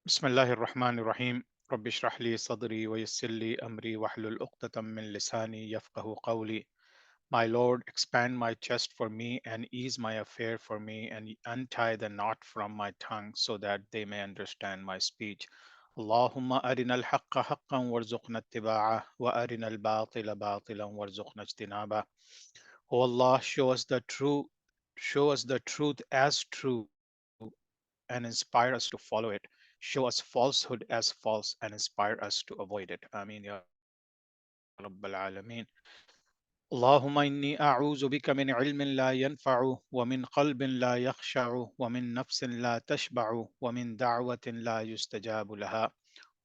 بسم الله الرحمن الرحيم رب اشرح لي صدري ويسر لي أمري واحلل عقدة من لساني يفقه قولي. My Lord, expand my chest for me and ease my affair for me and untie the knot from my tongue so that they may understand my speech. اللهم أرنا الحق حقا وارزقنا اتباعه وأرنا الباطل باطلا وارزقنا اجتنابه. O Allah, show us the truth as true and inspire us to follow it. Show us falsehood as false and inspire us to avoid it. Ameen ya Rabbal Alameen. اللهم إني أعوذ بك من علم لا ينفع ومن قلب لا يخشع ومن نفس لا تشبع ومن دعوة لا يستجاب لها.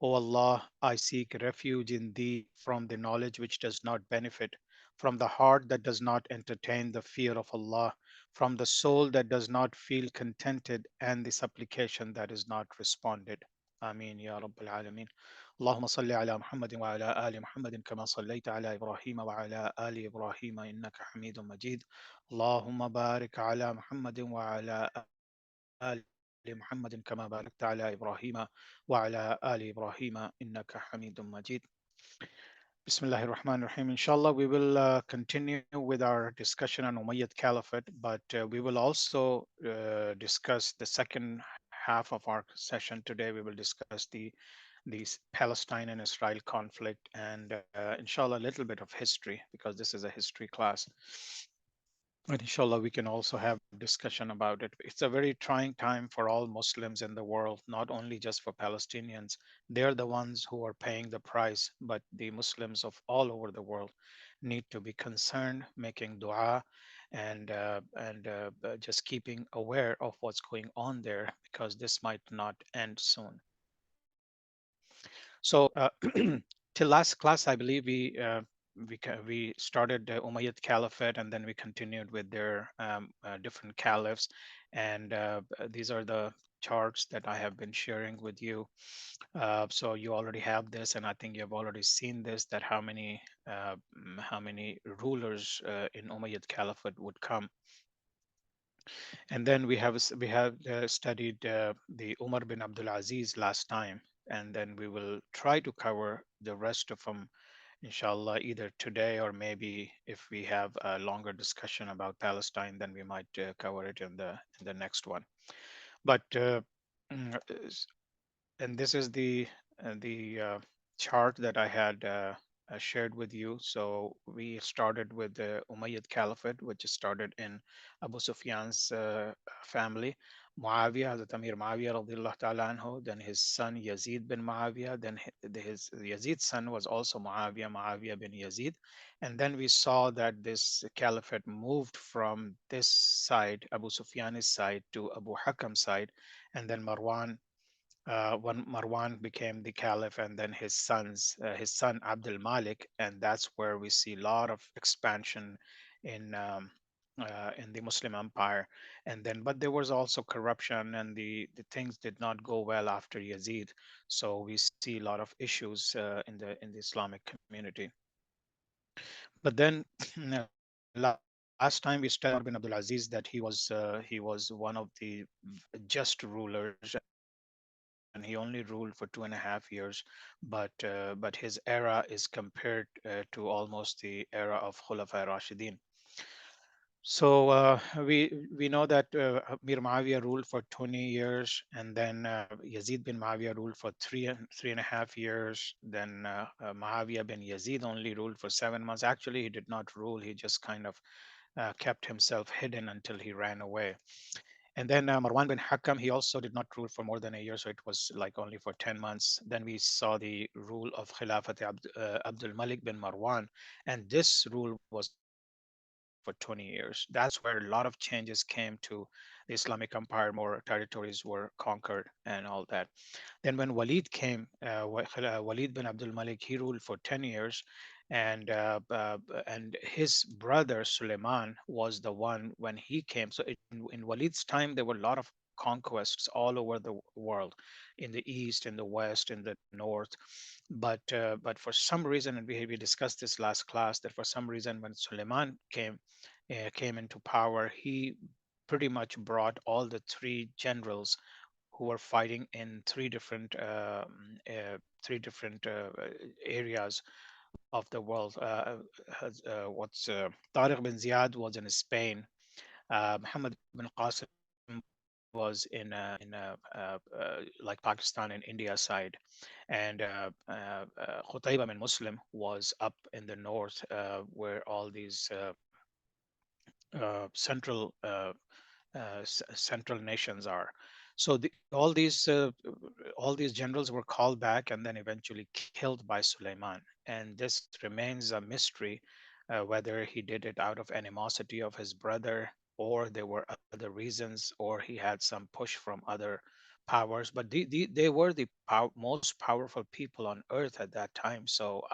O Allah, I seek refuge in Thee from the knowledge which does not benefit, from the heart that does not entertain the fear of Allah, from the soul that does not feel contented, and the supplication that is not responded. Ameen Ya Rabbil Alameen. اللهم صل على محمد وعلى آل محمد كما صليت على إبراهيم وعلى آل إبراهيم إنك حميد مجيد. اللهم بارك على محمد وعلى آل محمد كما باركت على إبراهيم وعلى آل إبراهيم إنك حميد مجيد. Bismillahir Rahmanir Rahim. Inshallah, we will continue with our discussion on Umayyad Caliphate, but we will also discuss the second half of our session today. We will discuss the Palestine and Israel conflict and, inshallah, a little bit of history because this is a history class. And inshallah, we can also have discussion about it. It's a very trying time for all Muslims in the world, not only just for Palestinians. They're the ones who are paying the price, but the Muslims of all over the world need to be concerned, making dua, and just keeping aware of what's going on there because this might not end soon. So till last class, I believe we started the Umayyad Caliphate, and then we continued with their different caliphs, and these are the charts that I have been sharing with you. So you already have this, and I think you have already seen this. That how many rulers in Umayyad Caliphate would come, and then we have studied the Umar bin Abdul Aziz last time, and then we will try to cover the rest of them, inshallah, either today or maybe if we have a longer discussion about Palestine, then we might cover it in the next one. But mm, and this is the chart that I had shared with you. So we started with the Umayyad Caliphate, which started in Abu Sufyan's family. Muawiyah, Hazrat Amir Muawiyah radiallahu ta'ala anhu, then his son Yazid bin Muawiyah, then his Yazid's son was also Muawiyah, Muawiyah bin Yazid. And then we saw that this caliphate moved from this side, Abu Sufyan's side, to Abu Hakam's side, and then when Marwan became the caliph, and then his son Abdul Malik, and that's where we see a lot of expansion in in the Muslim empire. And then, but there was also corruption, and the things did not go well after Yazid. So we see a lot of issues in the Islamic community. But then last time we studied Umar bin Abdul Aziz that he was one of the just rulers, and he only ruled for 2.5 years, but his era is compared to almost the era of Khulafa Rashidin. So we know that Mir Muawiyah ruled for 20 years, and then Yazid bin Muawiyah ruled for 3.5 years. Then Muawiyah bin Yazid only ruled for 7 months. Actually, he did not rule; he just kind of kept himself hidden until he ran away. And then Marwan bin Hakam, he also did not rule for more than a year, so it was like only for 10 months. Then we saw the rule of Khilafat Abdul Malik bin Marwan, and this rule was for 20 years. That's where a lot of changes came to the Islamic Empire, more territories were conquered and all that. Then when Walid came, Walid bin Abdul Malik, he ruled for 10 years, and his brother Suleiman was the one when he came. So in Walid's time, there were a lot of conquests all over the world, in the east, in the west, in the north. But for some reason, and we discussed this last class, that for some reason when Suleiman came into power, he pretty much brought all the three generals who were fighting in three different areas of the world. What's Tariq bin Ziyad was in Spain. Muhammad bin Qasim was in like Pakistan and India side, and Qutayba bin Muslim was up in the north, where all these central central nations are. So all these generals were called back and then eventually killed by Suleiman. And this remains a mystery, whether he did it out of animosity of his brother, or there were other reasons, or he had some push from other powers. But they were the most powerful people on earth at that time. So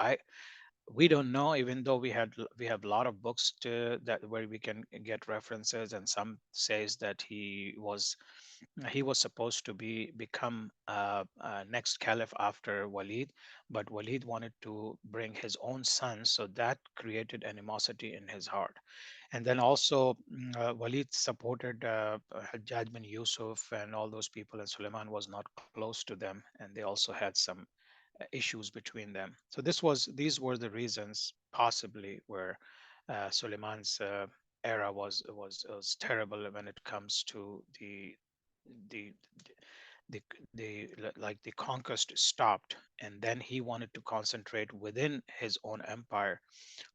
we don't know, even though we have a lot of books that where we can get references, and some says that he was supposed to become next caliph after Walid, but Walid wanted to bring his own son, so that created animosity in his heart. And then also Walid supported Hajjaj bin Yusuf and all those people, and Suleiman was not close to them, and they also had some issues between them. So these were the reasons possibly where Suleiman's era was terrible when it comes to the like the conquest stopped, and then he wanted to concentrate within his own empire,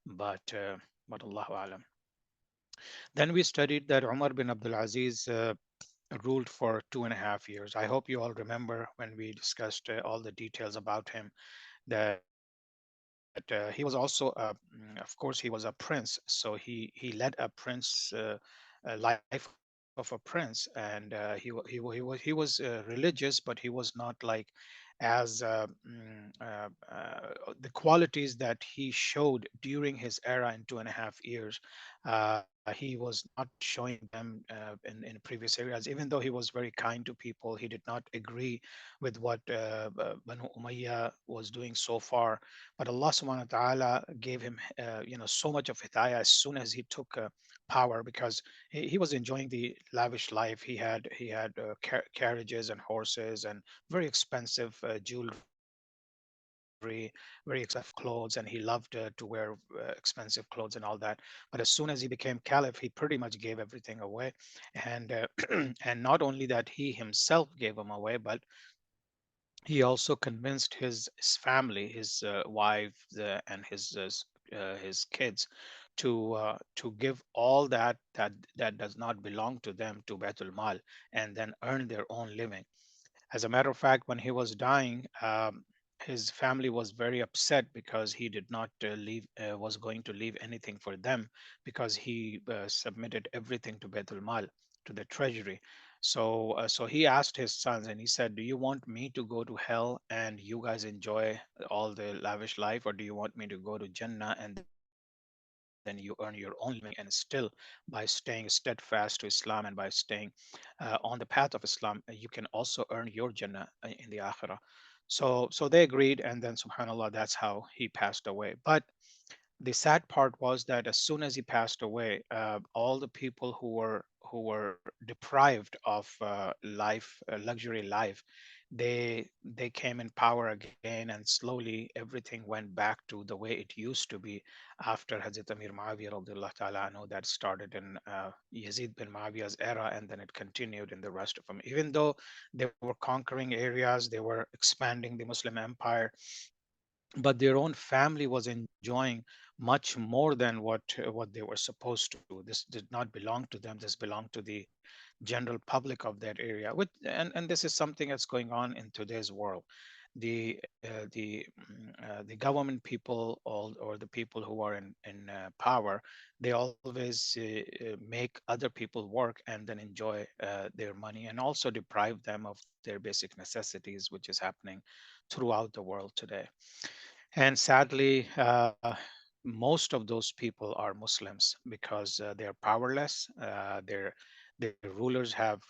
but Allahu alam. Then we studied that Umar bin Abdul Aziz ruled for 2.5 years. I hope you all remember when we discussed all the details about him, that he was also of course he was a prince, so he led a life of a prince, and he was religious, but he was not like as the qualities that he showed during his era in 2.5 years. He was not showing them in previous areas. Even though he was very kind to people, he did not agree with what Banu Umayyah was doing so far. But Allah subhanahu wa ta'ala gave him so much of hidayah as soon as he took power, because he was enjoying the lavish life. He had carriages and horses and very expensive jewelry, very expensive clothes, and he loved to wear expensive clothes and all that. But as soon as he became caliph, he pretty much gave everything away. And and not only that, he himself gave them away, but he also convinced his family, his wife, and his kids to give all that does not belong to them to Baitul Mal, and then earn their own living. As a matter of fact, when he was dying, his family was very upset because he did not was going to leave anything for them, because he submitted everything to Baitul Mal, to the treasury. So he asked his sons and he said, "Do you want me to go to hell and you guys enjoy all the lavish life, or do you want me to go to Jannah and then you earn your own living, and still by staying steadfast to Islam and by staying on the path of Islam, you can also earn your Jannah in the Akhirah." So they agreed, and then subhanallah, that's how he passed away. But the sad part was that as soon as he passed away, all the people who were deprived of luxury life, they came in power again, and slowly everything went back to the way it used to be after Hazrat Amir Muawiyah radiallahu ta'ala anhu. That started in Yazid bin Muawiyah's era, and then it continued in the rest of them. Even though they were conquering areas, they were expanding the Muslim empire, but their own family was enjoying much more than what they were supposed to. This did not belong to them. This belonged to the general public of that area. And this is something that's going on in today's world. The government people, or the people who are in power, they always make other people work and then enjoy their money, and also deprive them of their basic necessities, which is happening throughout the world today. And sadly, most of those people are Muslims, because they're powerless. Their rulers have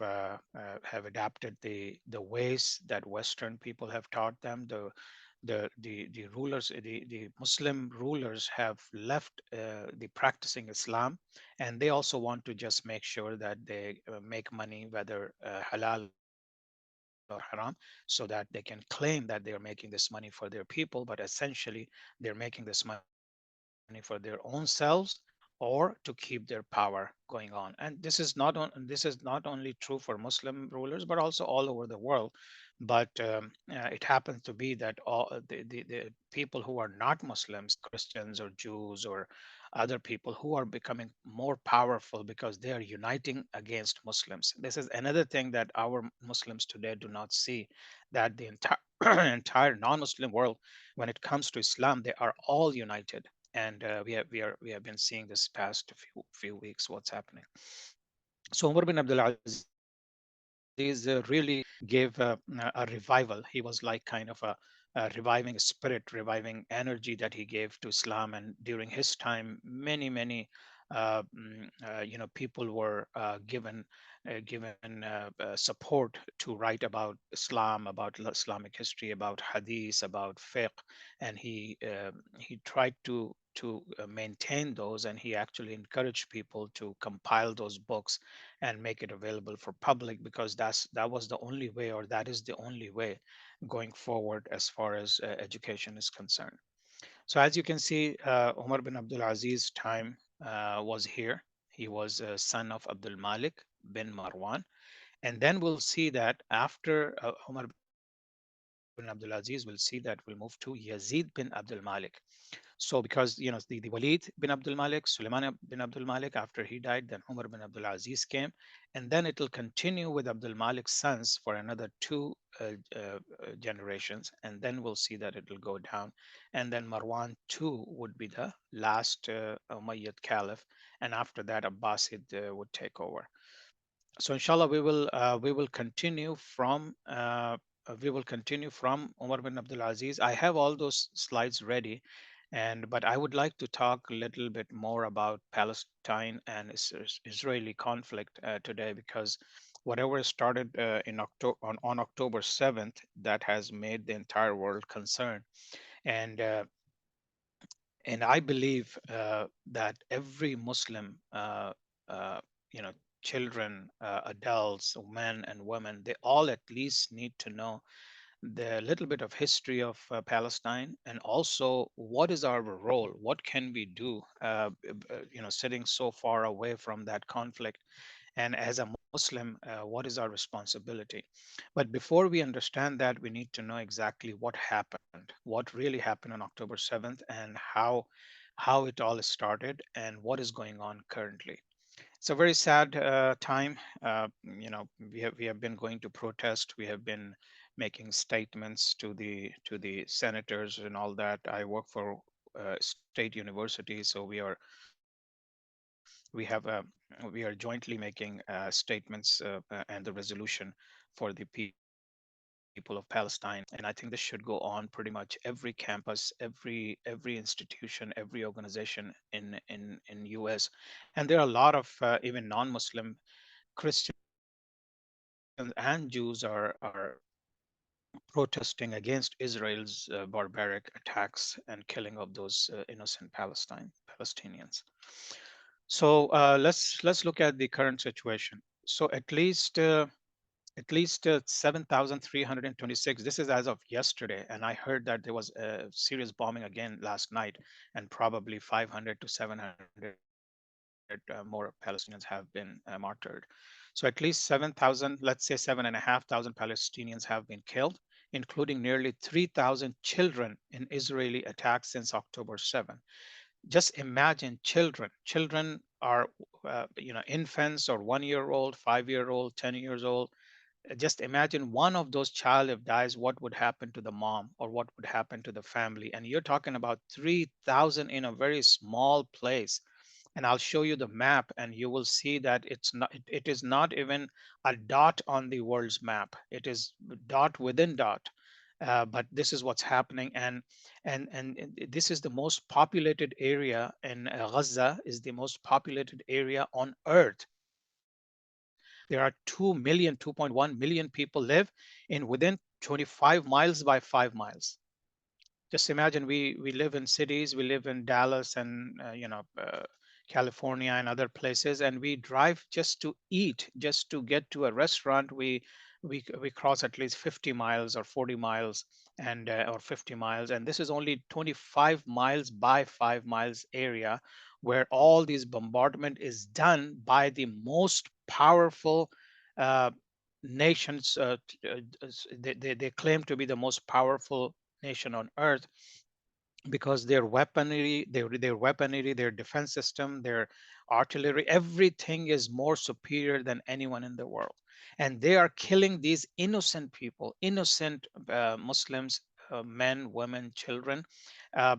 adapted the ways that Western people have taught them. The rulers, the Muslim rulers, have left the practicing Islam, and they also want to just make sure that they make money, whether halal or haram, haram, so that they can claim that they are making this money for their people, but essentially they're making this money for their own selves or to keep their power going on. And this is not only true for Muslim rulers, but also all over the world. But it happens to be that all the people who are not Muslims, Christians or Jews or other people who are becoming more powerful because they are uniting against Muslims. This is another thing that our Muslims today do not see, that the entire entire non-Muslim world, when it comes to Islam, they are all united. And we have been seeing this past few weeks what's happening. So Umar bin Abdul Aziz really gave a revival. He was like kind of a reviving spirit, reviving energy that he gave to Islam. And during his time, many people were given support to write about Islam, about Islamic history, about hadith, about fiqh. And he tried to maintain those, and he actually encouraged people to compile those books and make it available for public, because that was the only way, or that is the only way going forward as far as education is concerned. So as you can see, Umar bin Abdul Aziz time was here. He was a son of Abdul Malik bin Marwan. And then we'll see that after Umar bin Abdul Aziz, we'll see that we'll move to Yazid bin Abdul Malik. So because the Walid bin Abdul Malik, Sulaiman bin Abdul Malik, after he died, then Umar bin Abdul Aziz came, and then it will continue with Abdul Malik's sons for another two generations, and then we'll see that it will go down, and then Marwan too would be the last Umayyad Caliph, and after that Abbasid would take over. So inshallah we will continue from Umar bin Abdul Aziz. I have all those slides ready, and but I would like to talk a little bit more about Palestine and Israeli conflict today, because whatever started on October 7th, that has made the entire world concerned. And I believe that every Muslim, uh, you know, children, adults, men and women, they all at least need to know the little bit of history of Palestine, and also what is our role, what can we do, sitting so far away from that conflict, and as a Muslim, what is our responsibility. But before we understand that, we need to know exactly what happened, what really happened on October 7th, and how it all started and what is going on currently. It's a very sad time. We have been going to protest. We have been making statements to the senators and all that. I work for state university, so we are jointly making statements and the resolution for the people of Palestine. And I think this should go on pretty much every campus, every institution, every organization in US. And there are a lot of even non-Muslim Christians and Jews are protesting against Israel's barbaric attacks and killing of those innocent Palestinians. So let's look at the current situation. So at least 7,326. This is as of yesterday, and I heard that there was a serious bombing again last night, and probably 500 to 700 more Palestinians have been martyred. So at least 7,000, let's say 7,500 Palestinians have been killed, including nearly 3,000 children in Israeli attacks since October 7. Just imagine children. Children are, infants or 1 year old, 5 year old, 10 years old. Just imagine one of those child if dies, what would happen to the mom or what would happen to the family. And you're talking about 3,000 in a very small place. And I'll show you the map, and you will see that it is not even a dot on the world's map. It is dot within dot. But this is what's happening, and this is the most populated area in Gaza, is the most populated area on earth. There are 2.1 million people live in within 25 miles by 5 miles. Just imagine, we live in cities, we live in Dallas and California and other places, and we drive just to eat, just to get to a restaurant. We cross at least 50 miles or 40 miles and or 50 miles, and this is only 25 miles by 5 miles area where all these bombardment is done by the most powerful uh, nations. They claim to be the most powerful nation on earth because their weaponry, their defense system, their artillery, everything is more superior than anyone in the world. And they are killing these innocent people, innocent Muslims, men, women, children. Uh,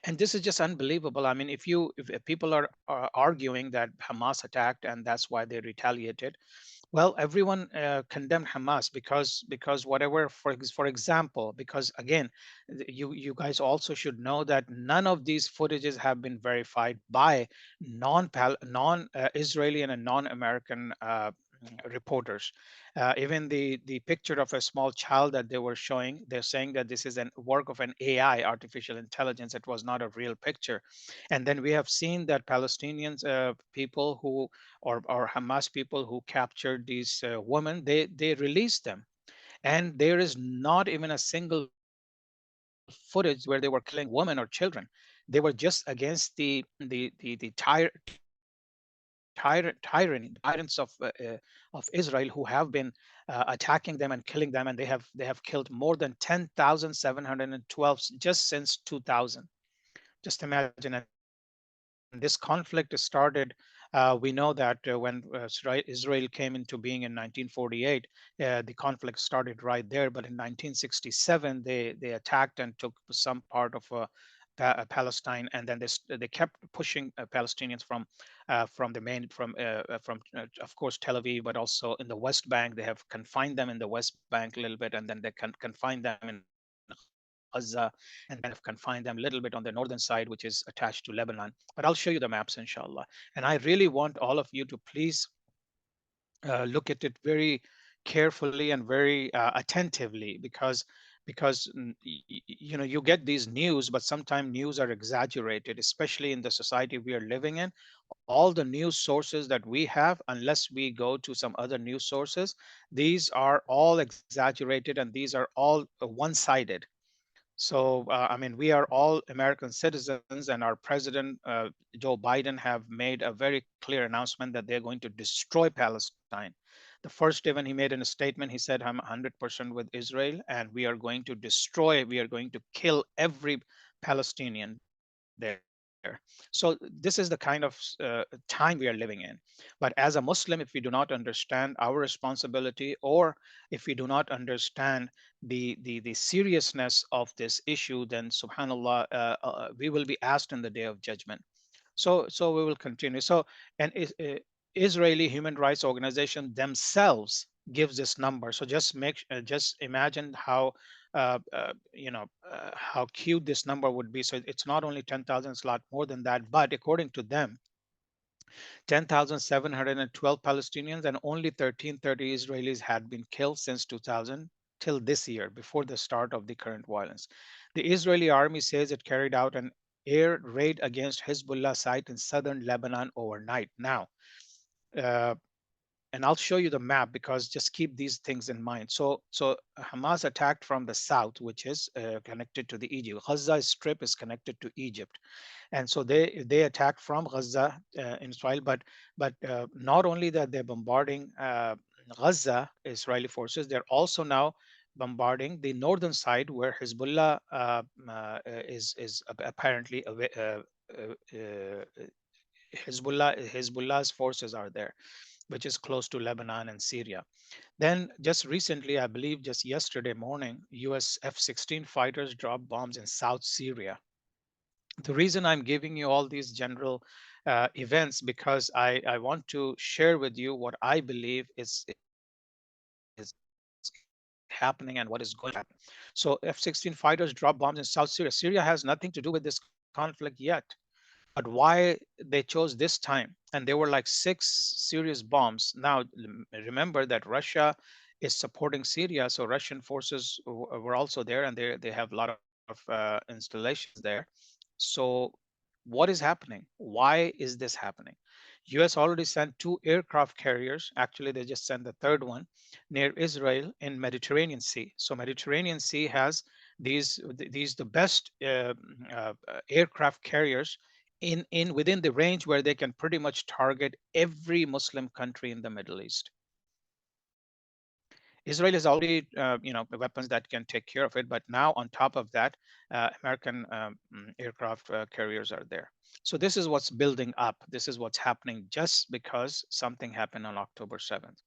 and this is just unbelievable. I mean, if people are arguing that Hamas attacked and that's why they retaliated, well, everyone condemned Hamas because whatever, for example, because again, you guys also should know that none of these footages have been verified by non Israeli and non-American reporters. Even the picture of a small child that they were showing, they're saying that this is a work of an AI, artificial intelligence. It was not a real picture. And then we have seen that Palestinians, people who or Hamas people who captured these women, they released them, and there is not even a single footage where they were killing women or children. They were just against the tyrants of Israel, who have been attacking them and killing them, and they have killed more than 10,712 just since 2000. Just imagine. And this conflict started. We know that when Israel came into being in 1948, the conflict started right there. But in 1967, they attacked and took some part of Palestine, and then they kept pushing Palestinians from the main from of course Tel Aviv, but also in the West Bank. They have confined them in the West Bank a little bit, and then they confined them in Gaza, and then they have confined them a little bit on the northern side, which is attached to Lebanon. But I'll show you the maps, inshallah. And I really want all of you to please look at it very carefully and very attentively, because you get these news, but sometimes news are exaggerated, especially in the society we are living in. All the news sources that we have, unless we go to some other news sources, these are all exaggerated and these are all one-sided. So, I mean, we are all American citizens, and our president, Joe Biden, have made a very clear announcement that they're going to destroy Palestine. The first day when he made a statement, he said, I'm 100% with Israel, and we are going to kill every Palestinian there. So this is the kind of time we are living in. But as a Muslim, if we do not understand our responsibility, or if we do not understand the seriousness of this issue, then subhanallah, we will be asked in the day of judgment. So we will continue. So, and Israeli human rights organization themselves gives this number. So just imagine how cute this number would be. So it's not only 10,000, it's a lot more than that. But according to them, 10,712 Palestinians and only 1330 Israelis had been killed since 2000 till this year, before the start of the current violence. The Israeli army says it carried out an air raid against Hezbollah site in southern Lebanon overnight. Now, uh, and I'll show you the map, because just keep these things in mind. So Hamas attacked from the south, which is connected to the Egypt. Gaza Strip is connected to Egypt, and so they attacked from Gaza in Israel. But not only that, they're bombarding Gaza, Israeli forces. They're also now bombarding the northern side, where Hezbollah is apparently Hezbollah's forces are there, which is close to Lebanon and Syria. Then just recently, I believe just yesterday morning, US F-16 fighters dropped bombs in South Syria. The reason I'm giving you all these general events, because I want to share with you what I believe is happening and what is going to happen. So F-16 fighters drop bombs in South Syria. Syria has nothing to do with this conflict yet. But why they chose this time? And there were like 6 serious bombs. Now, remember that Russia is supporting Syria, so Russian forces were also there, and they have a lot of installations there. So What is happening? Why is this happening? US already sent two aircraft carriers. Actually, they just sent the third one near Israel in Mediterranean Sea. So Mediterranean Sea has these the best aircraft carriers in within the range where they can pretty much target every Muslim country in the Middle East. Israel has already, weapons that can take care of it. But now, on top of that, American aircraft carriers are there. So this is what's building up. This is what's happening just because something happened on October 7th.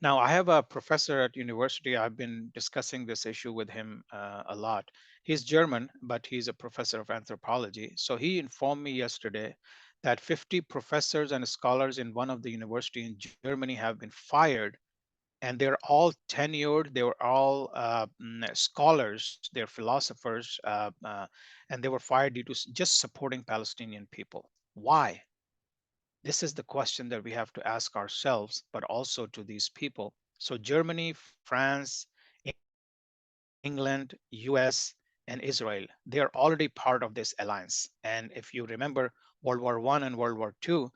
Now, I have a professor at university. I've been discussing this issue with him a lot. He's German, but he's a professor of anthropology. So he informed me yesterday that 50 professors and scholars in one of the university in Germany have been fired, and they're all tenured. They were all scholars, they're philosophers, and they were fired due to just supporting Palestinian people. Why? This is the question that we have to ask ourselves, but also to these people. So Germany, France, England, US, and Israel, they are already part of this alliance. And if you remember World War I and World War II,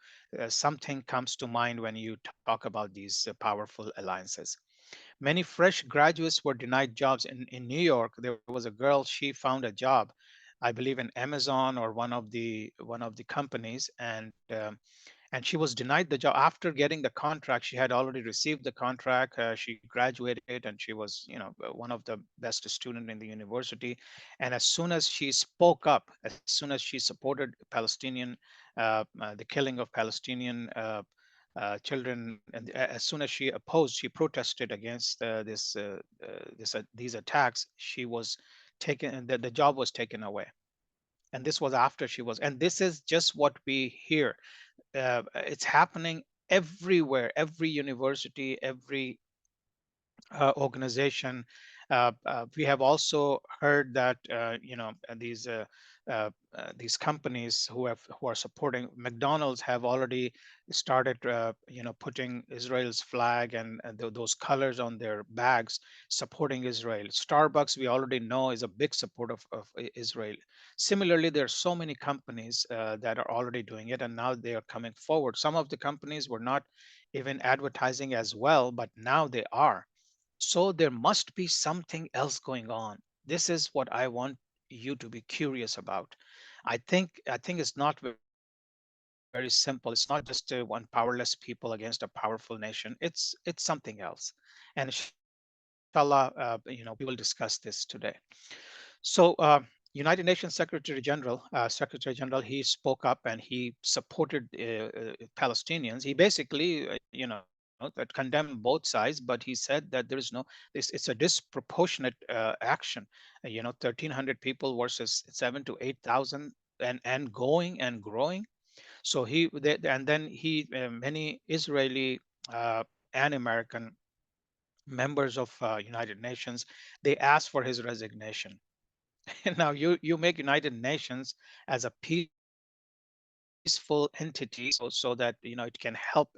something comes to mind when you talk about these powerful alliances. Many fresh graduates were denied jobs in New York. There was a girl, she found a job, I believe in Amazon or one of the companies, and she was denied the job after getting the contract. She had already received the contract. She graduated, and she was, one of the best student in the university. And as soon as she spoke up, as soon as she supported Palestinian, the killing of Palestinian children, and as soon as she opposed, she protested against these attacks, she was taken. The job was taken away. And this was after she was. And this is just what we hear. It's happening everywhere, every university, every organization. We have also heard that these companies who are supporting McDonald's have already started putting Israel's flag and those colors on their bags, supporting Israel. Starbucks, we already know, is a big supporter of Israel. Similarly, there are so many companies that are already doing it, and now they are coming forward. Some of the companies were not even advertising as well, but now they are. So there must be something else going on. This is what I want you to be curious about. I think it's not very simple. It's not just one powerless people against a powerful nation. It's something else. And inshallah, we will discuss this today. So, United Nations Secretary General, he spoke up and he supported Palestinians. He basically, that condemned both sides, but he said that there is no, it's a disproportionate action. 1,300 people versus 7 to 8,000, and going and growing. So and then many Israeli and American members of United Nations, they asked for his resignation. Now you make United Nations as a peaceful entity, so that it can help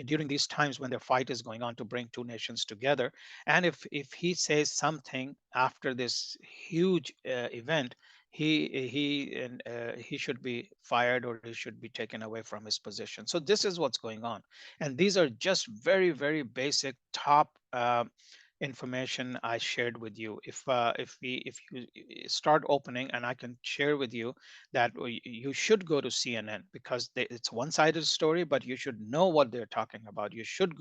during these times when their fight is going on, to bring two nations together. And if he says something after this huge event, he should be fired, or he should be taken away from his position. So this is what's going on, and these are just very, very basic top information I shared with you. If you start opening, and I can share with you that you should go to CNN, because it's one-sided story, but you should know what they're talking about. You should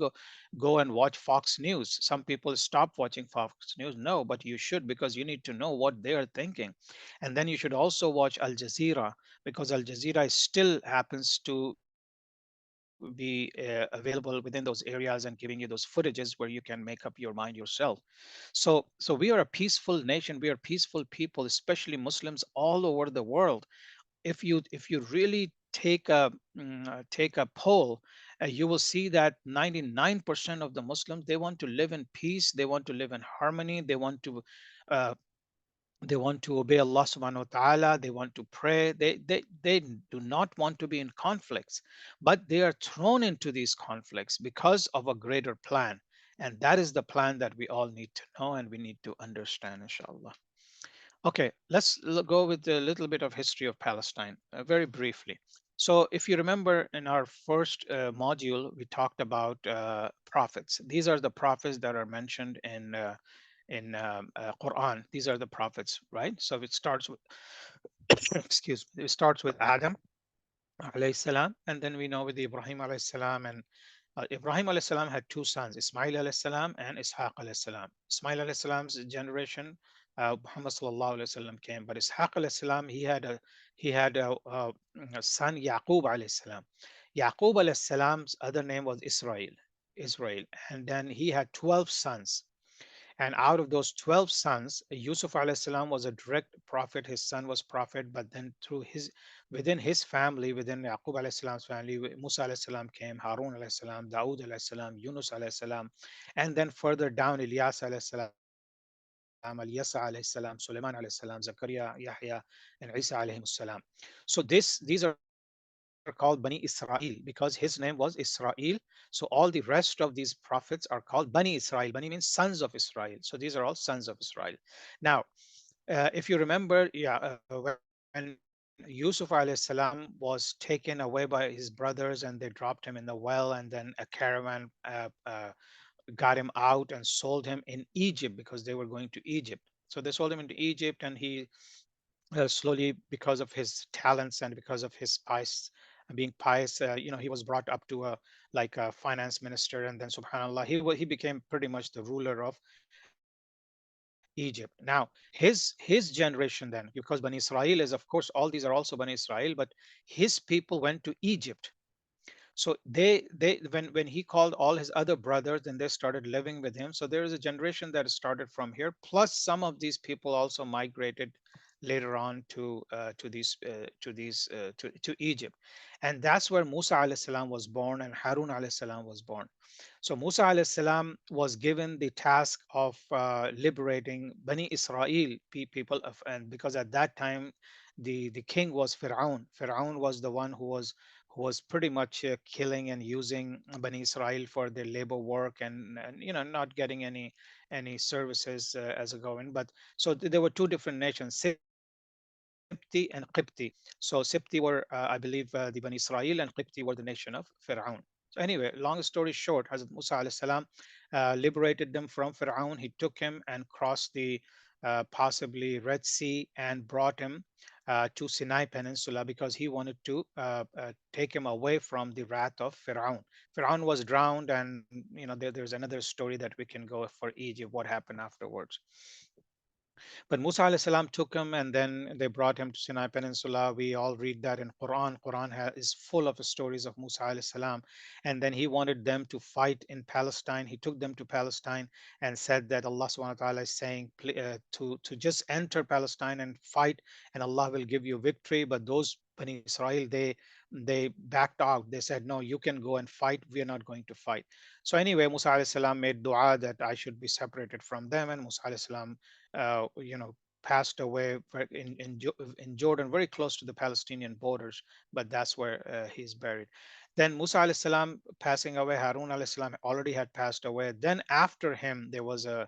go and watch Fox News. Some people stop watching Fox News. No, but you should, because you need to know what they are thinking. And then you should also watch Al Jazeera, because Al Jazeera still happens to be available within those areas and giving you those footages where you can make up your mind yourself. So we are a peaceful nation. We are peaceful people, especially Muslims all over the world. If you really take a poll, you will see that 99% of the Muslims, they want to live in peace. They want to live in harmony. Uh, they want to obey Allah subhanahu wa ta'ala. They want to pray. They do not want to be in conflicts, but they are thrown into these conflicts because of a greater plan. And that is the plan that we all need to know and we need to understand, inshallah. Okay, let's go with a little bit of history of Palestine, very briefly. So, if you remember in our first module, we talked about prophets. These are the prophets that are mentioned in Quran. These are the prophets, right? So it starts with, excuse me, it starts with Adam alayhi salam, and then we know with Ibrahim alayhi salam, and Ibrahim alayhi salam had two sons, Ismail alayhi salam and Ishaq alayhi salam. Ismail alayhi salam's generation, Muhammad sallallahu alayhi wasallam came, but Ishaq alayhi salam, he had a son Yaqub alayhi salam. Yaqub alayhi salam's other name was Israel, Israel, and then he had 12 sons. And out of those 12 sons, Yusuf alayhi salam was a direct prophet. His son was prophet, but then through his within his family, within Yaqub alayhi salam's family, Musa alayhi salam came, Harun alayhi salam, Dawood alayhi salam, Yunus alayhi salam, and then further down Ilyas alayhi salam, Al Yasa alayhi salam, Sulaiman alayhi salam, Zakaria, Yahya, and Isa alayhi salam. So these are called Bani Israel because his name was Israel. So all the rest of these prophets are called Bani Israel. Bani means sons of Israel. So these are all sons of Israel. Now, if you remember, when Yusuf alayhi salam was taken away by his brothers and they dropped him in the well, and then a caravan got him out and sold him in Egypt because they were going to Egypt. So they sold him into Egypt, and he slowly, because of his talents and because of his pious being pious, he was brought up to a like a finance minister, and then subhanallah, he became pretty much the ruler of Egypt. Now his generation then, because Bani Israel is, of course, all these are also Bani Israel, but his people went to Egypt. So when he called all his other brothers, and they started living with him. So there is a generation that started from here, plus some of these people also migrated later on to Egypt. And that's where Musa alayhi salam was born and Harun alayhi salam was born. So Musa alayhi salam was given the task of liberating Bani Israel people of, and because at that time the king was Fir'aun. Fir'aun was the one who was pretty much killing and using Bani Israel for their labor work, and not getting any services as a government. But so there were two different nations, Sipti and Qibti. So Sipti were, I believe, the Bani Israel, and Qibti were the nation of Fir'aun. So anyway, long story short, Hazrat Musa alayhi salam liberated them from Fir'aun. He took him and crossed the possibly Red Sea and brought him to Sinai Peninsula because he wanted to take him away from the wrath of Fir'aun. Fir'aun was drowned, and there's another story that we can go for Egypt, what happened afterwards. But Musa alayhi salam took him, and then they brought him to Sinai Peninsula. We all read that in Quran. Quran is full of stories of Musa alayhi salam. And then he wanted them to fight in Palestine. He took them to Palestine and said that Allah subhanahu wa ta'ala is saying to just enter Palestine and fight, and Allah will give you victory. But those Bani Israel, they backed out. They said, no, you can go and fight. We are not going to fight. So anyway, Musa alayhi salam made dua that I should be separated from them, and Musa alayhi salam passed away in Jordan, very close to the Palestinian borders, but that's where he's buried. Then Musa alayhi salam passing away, Harun alayhi salam already had passed away. Then after him, there was a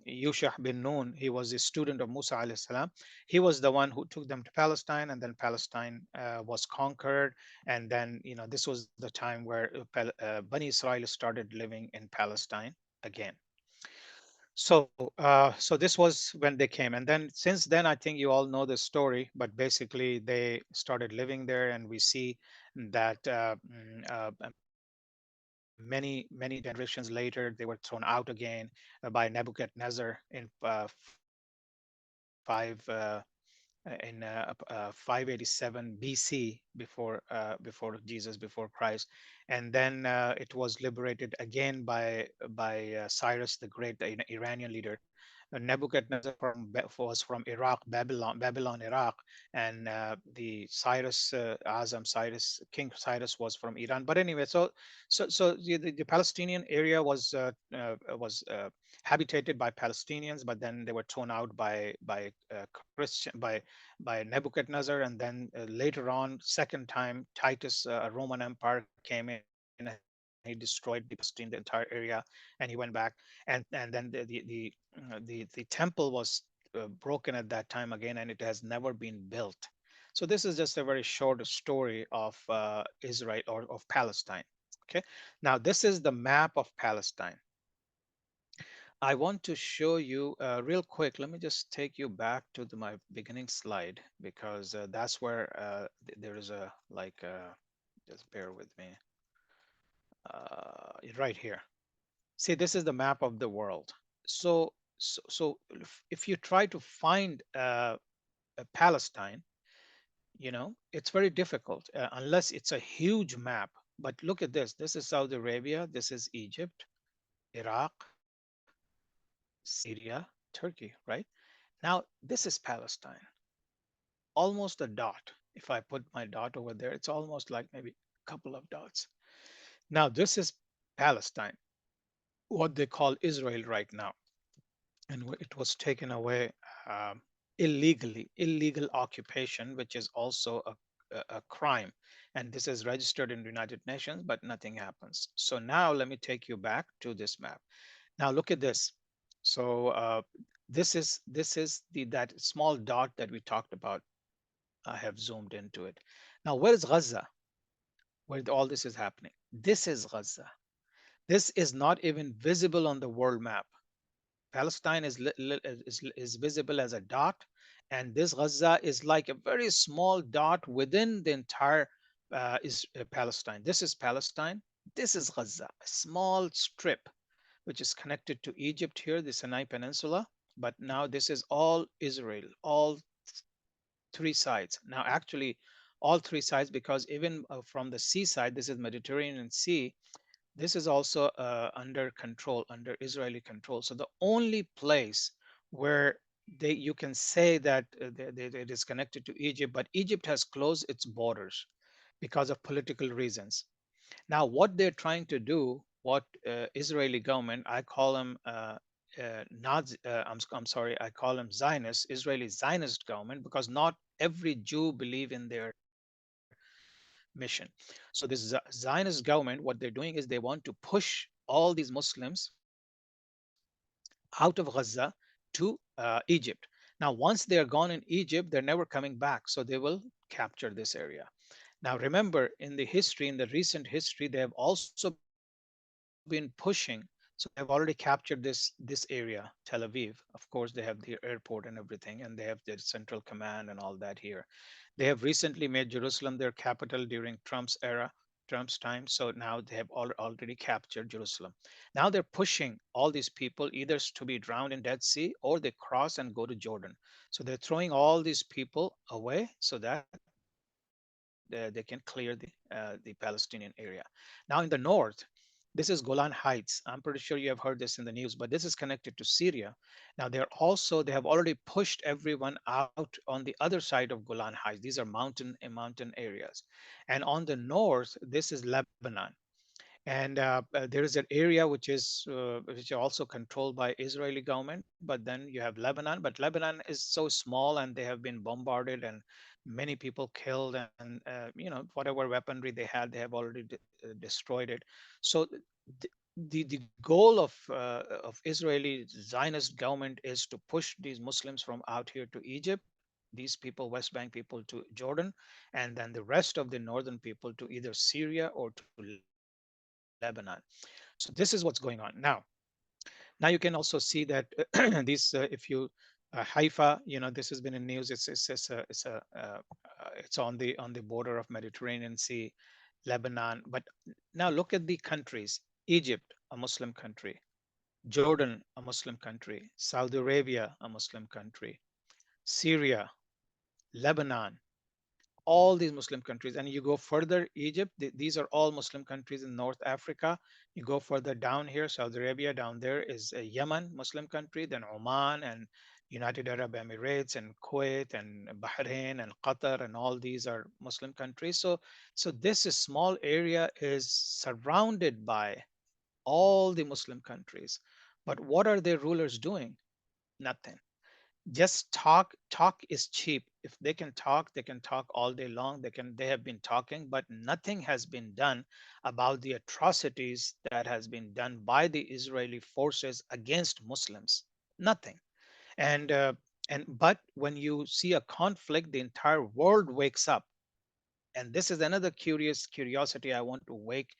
Yusha bin Nun. He was a student of Musa alayhi salam. He was the one who took them to Palestine, and then Palestine was conquered. And then, this was the time where Bani Israel started living in Palestine again. So this was when they came, and then since then, I think you all know the story. But basically, they started living there, and we see that many generations later, they were thrown out again by Nebuchadnezzar in 587 BC, before Jesus, before Christ. And then it was liberated again by Cyrus the Great, the Iranian leader. Nebuchadnezzar was from Iraq, Babylon, Iraq, and the Cyrus, Azam Cyrus, King Cyrus was from Iran. But anyway, so the Palestinian area was habitated by Palestinians, but then they were thrown out by Christian by Nebuchadnezzar, and then later on, second time, Titus, a Roman Empire, came in, and he destroyed the Palestine, the entire area, and he went back, and then the temple was broken at that time again, and it has never been built. So this is just a very short story of Israel or of Palestine. Okay, now this is the map of Palestine. I want to show you real quick. Let me just take you back to my beginning slide, because that's where there is a like. Just bear with me. Right here. See, this is the map of the world. So if you try to find Palestine, it's very difficult unless it's a huge map. But look at this. This is Saudi Arabia. This is Egypt, Iraq, Syria, Turkey, right? Now, this is Palestine, almost a dot. If I put my dot over there, it's almost like maybe a couple of dots. Now, this is Palestine, what they call Israel right now. And it was taken away illegally, illegal occupation, which is also a crime. And this is registered in the United Nations, but nothing happens. So now let me take you back to this map. Now look at this. So this is the that small dot that we talked about. I have zoomed into it. Now where is Gaza? Where all this is happening? This is Gaza. This is not even visible on the world map. Palestine is visible as a dot, and this Gaza is like a very small dot within the entire Palestine. This is Palestine. This is Gaza, a small strip which is connected to Egypt here, the Sinai Peninsula. But now this is all Israel, all three sides. Now, actually, all three sides, because even from the seaside, this is Mediterranean Sea, this is also under control, under Israeli control. So the only place where you can say that it is connected to Egypt, but Egypt has closed its borders because of political reasons. Now, what they're trying to do, what Israeli government, I call them Nazi, I'm sorry, I call them Zionist, Israeli Zionist government, because not every Jew believe in their mission. So this Zionist government, what they're doing is they want to push all these Muslims out of Gaza to Egypt. Now, once they are gone in Egypt, they're never coming back. So they will capture this area. Now, remember, in the history, in the recent history, they have also been pushing. So they have already captured this area, Tel Aviv. Of course, they have the airport and everything, and they have the central command and all that here. They have recently made Jerusalem their capital during Trump's time. So now they have already captured Jerusalem. Now they're pushing all these people either to be drowned in Dead Sea or they cross and go to Jordan. So they're throwing all these people away so that they can clear the Palestinian area. Now in the north, this is Golan Heights. I'm pretty sure you have heard this in the news, but this is connected to Syria. Now they have already pushed everyone out on the other side of Golan Heights. These are mountain areas. And on the north, this is Lebanon. And there is an area which is also controlled by Israeli government. But then you have Lebanon. But Lebanon is so small, and they have been bombarded, and many people killed, and whatever weaponry they had, they have already destroyed it. So the goal of Israeli Zionist government is to push these Muslims from out here to Egypt, these people, West Bank people, to Jordan, and then the rest of the northern people to either Syria or to Lebanon. So this is what's going on now. Now you can also see that these, if you Haifa, this has been in news. It's on the border of Mediterranean Sea, Lebanon. But now look at the countries: Egypt, a Muslim country; Jordan, a Muslim country; Saudi Arabia, a Muslim country; Syria, Lebanon, all these Muslim countries. And you go further, Egypt, these are all Muslim countries in North Africa. You go further down here, Saudi Arabia, down there is Yemen, Muslim country, then Oman and United Arab Emirates and Kuwait and Bahrain and Qatar, and all these are Muslim countries. So this small area is surrounded by all the Muslim countries. But what are their rulers doing? Nothing. Just talk is cheap. If they can talk all day long. They have been talking, but nothing has been done about the atrocities that has been done by the Israeli forces against Muslims. Nothing. And And but when you see a conflict, the entire world wakes up. And this is another curiosity I want to wake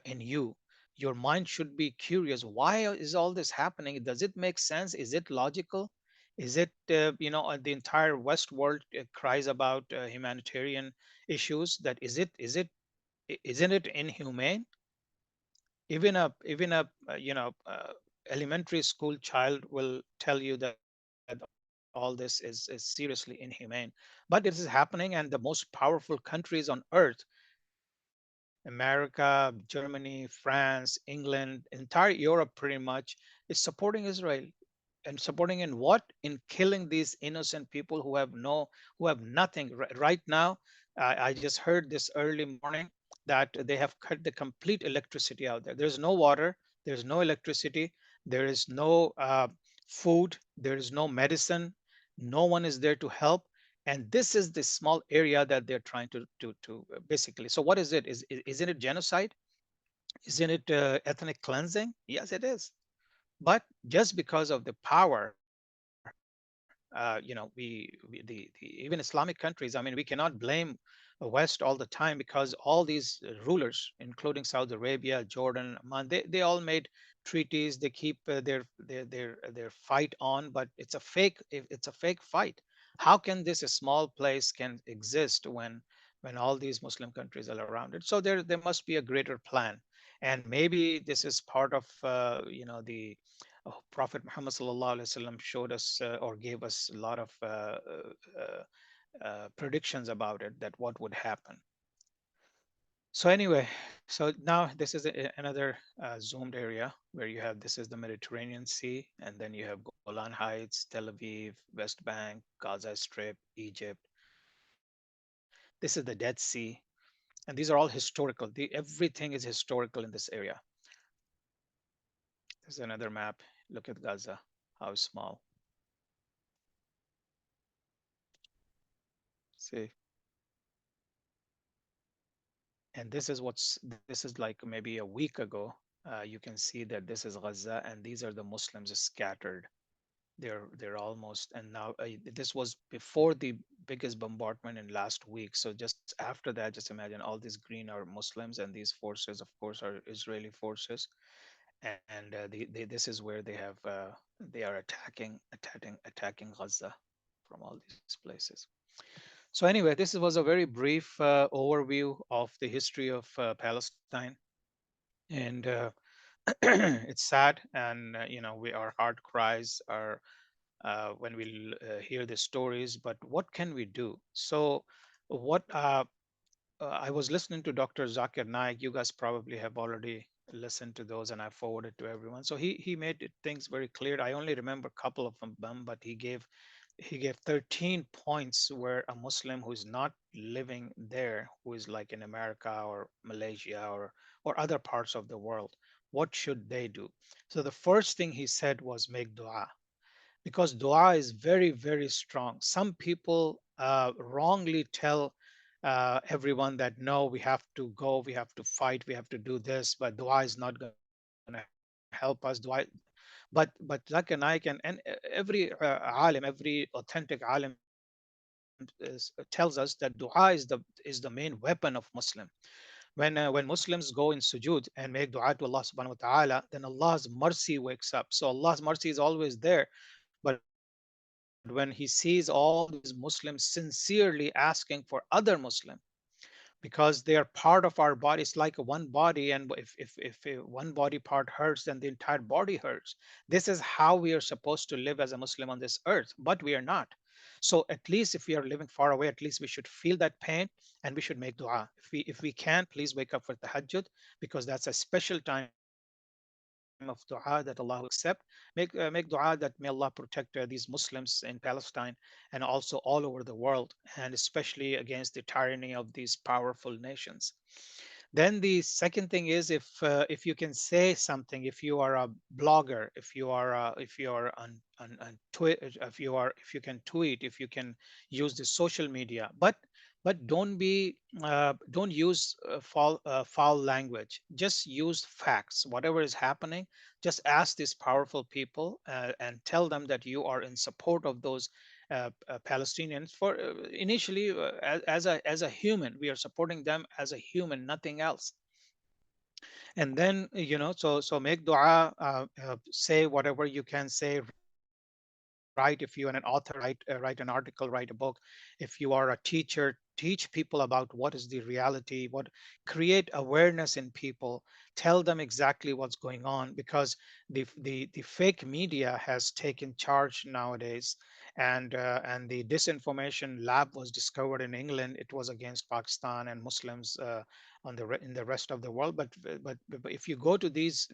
in you. Your mind should be curious. Why is all this happening? Does it make sense? Is it logical? Is it, the entire West world cries about humanitarian issues? That isn't it inhumane? Even a elementary school child will tell you that all this is seriously inhumane. But it is happening, and the most powerful countries on earth, America, Germany, France, England, entire Europe pretty much, is supporting Israel. And supporting in what? In killing these innocent people who have nothing. Right now, I just heard this early morning that they have cut the complete electricity out there. There's no water, there's no electricity, there is no food, there is no medicine, no one is there to help. And this is the small area that they're trying to basically. So what is it? Isn't it genocide? Isn't it ethnic cleansing? Yes, it is. But just because of the power, even Islamic countries, I mean, we cannot blame West all the time, because all these rulers, including Saudi Arabia, Jordan, Oman, they all made treaties. They keep their fight on, but it's a fake fight. How can this a small place can exist when all these Muslim countries are around it? So there must be a greater plan, and maybe this is part of the Prophet Muhammad sallallahu alaihi wasallam showed us or gave us a lot of predictions about it, that what would happen. So anyway, so now this is another zoomed area where you have, this is the Mediterranean Sea, and then you have Golan Heights, Tel Aviv, West Bank, Gaza Strip, Egypt. This is the Dead Sea, and these are all historical. Everything is historical in this area. There's another map. Look at Gaza, how small. See, and this is like maybe a week ago. You can see that this is Gaza, and these are the Muslims scattered. They're almost, and now this was before the biggest bombardment in last week. So just after that, just imagine all these green are Muslims, and these forces, of course, are Israeli forces. And this is where they are attacking Gaza from all these places. So anyway, this was a very brief overview of the history of Palestine, and it's sad, and our heart cries are when we hear the stories. But what can we do? So, what I was listening to Dr. Zakir Naik. You guys probably have already listened to those, and I forwarded to everyone. So he made things very clear. I only remember a couple of them, but he gave 13 points where a Muslim who is not living there, who is like in America or Malaysia or other parts of the world, what should they do? So the first thing he said was make dua, because dua is very, very strong. Some people wrongly tell everyone that no, we have to go, we have to fight, we have to do this, but dua is not going to help us. Dua, but Zakir Naik and every alim, every authentic alim tells us that dua is the main weapon of Muslim. When Muslims go in sujood and make dua to Allah subhanahu wa ta'ala, then Allah's mercy wakes up. So Allah's mercy is always there. But when He sees all these Muslims sincerely asking for other Muslims, because they are part of our body, it's like one body, and if one body part hurts, then the entire body hurts. This is how we are supposed to live as a Muslim on this earth, but we are not. So at least if we are living far away, at least we should feel that pain, and we should make dua. If we can, please wake up for tahajjud, because that's a special time of dua that Allah will accept. Make dua that may Allah protect these Muslims in Palestine and also all over the world, and especially against the tyranny of these powerful nations. Then the second thing is, if you can say something, if you are a blogger, if you are on Twitter, if you can tweet, if you can use the social media, but but don't use foul language. Just use facts. Whatever is happening, just ask these powerful people and tell them that you are in support of those Palestinians. For initially, as a human, we are supporting them as a human, nothing else. And then, so make dua, say whatever you can say, write. If you're an author, write an article, write a book. If you are a teacher, teach people about what is the reality, what create awareness in people, tell them exactly what's going on, because the fake media has taken charge nowadays. And the disinformation lab was discovered in England. It was against Pakistan and Muslims in the rest of the world. But if you go to these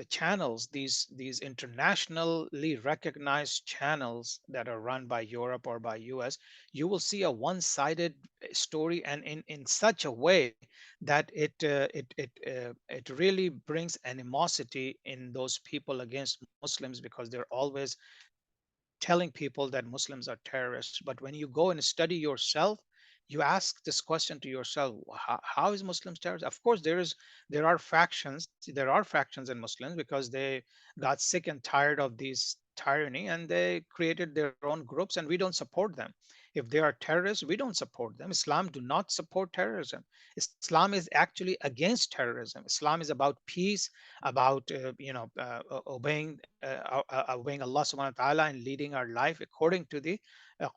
channels, these internationally recognized channels that are run by Europe or by US, you will see a one-sided story, and in such a way that it really brings animosity in those people against Muslims, because they're always telling people that Muslims are terrorists. But when you go and study yourself, you ask this question to yourself: how is Muslims terrorists? Of course, there are factions in Muslims, because they got sick and tired of this tyranny, and they created their own groups, and we don't support them. If they are terrorists, we don't support them. Islam do not support terrorism. Islam is actually against terrorism. Islam is about peace, about obeying Allah subhanahu wa ta'ala and leading our life according to the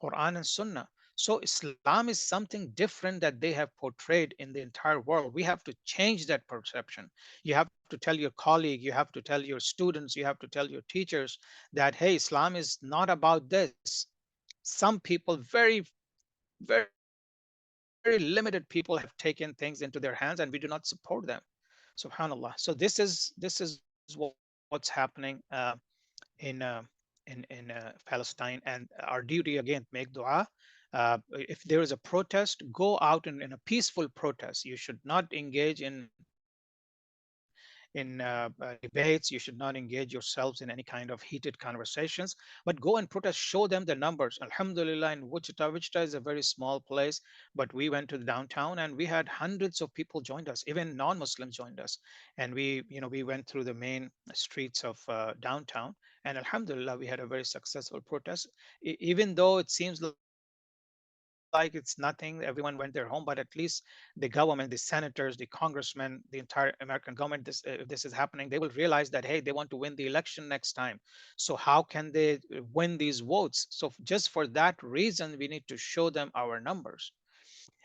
Quran and Sunnah. So Islam is something different that they have portrayed in the entire world. We have to change that perception. You have to tell your colleague, you have to tell your students, you have to tell your teachers that, hey, Islam is not about this. Some people, very limited people, have taken things into their hands, and we do not support them. Subhanallah. So this is what's happening in Palestine, and our duty again, make dua. If there is a protest, go out in a peaceful protest. You should not engage in debates. You should not engage yourselves in any kind of heated conversations, but go and protest. Show them the numbers. Alhamdulillah, in Wichita is a very small place, but we went to the downtown and we had hundreds of people joined us. Even non-Muslims joined us, and we went through the main streets of downtown, and Alhamdulillah, we had a very successful protest. Even though it seems like it's nothing, everyone went their home, but at least the government, the senators, the congressmen, the entire American government, if this is happening, they will realize that, hey, they want to win the election next time. So how can they win these votes? So just for that reason, we need to show them our numbers.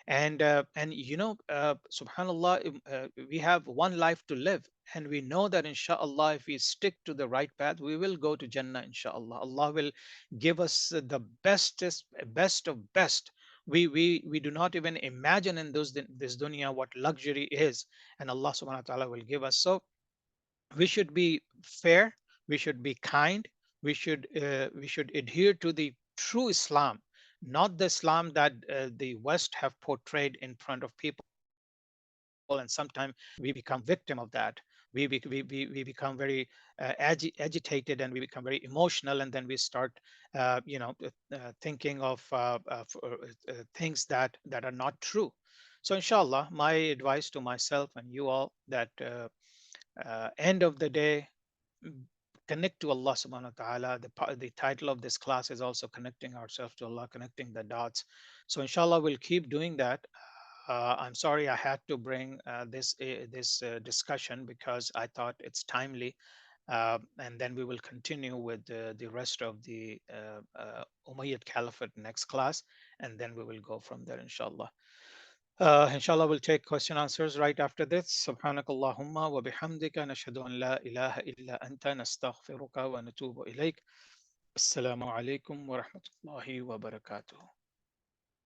And subhanallah, we have one life to live, and we know that inshallah, if we stick to the right path, we will go to Jannah. Inshallah, Allah will give us the best of best. We do not even imagine in this dunya what luxury is, and Allah subhanahu wa ta'ala will give us. So we should be fair, we should be kind, we should adhere to the true Islam, not the Islam that the West have portrayed in front of people. And sometimes we become victim of that. We become very agitated, and we become very emotional, and then we start thinking of things that are not true. So inshallah, my advice to myself and you all, that end of the day, connect to Allah subhanahu wa ta'ala. The title of this class is also connecting ourselves to Allah, connecting the dots. So inshallah, we'll keep doing that. I'm sorry I had to bring this discussion, because I thought it's timely. And then we will continue with the rest of the Umayyad Caliphate next class, and then we will go from there, inshallah. Inshallah, we'll take question answers right after this. Subhanakallahumma wa bihamdika nashhadu an la ilaha illa anta nastaghfiruka wa natubu ilayk. Assalamu alaikum wa rahmatullahi wa barakatuh.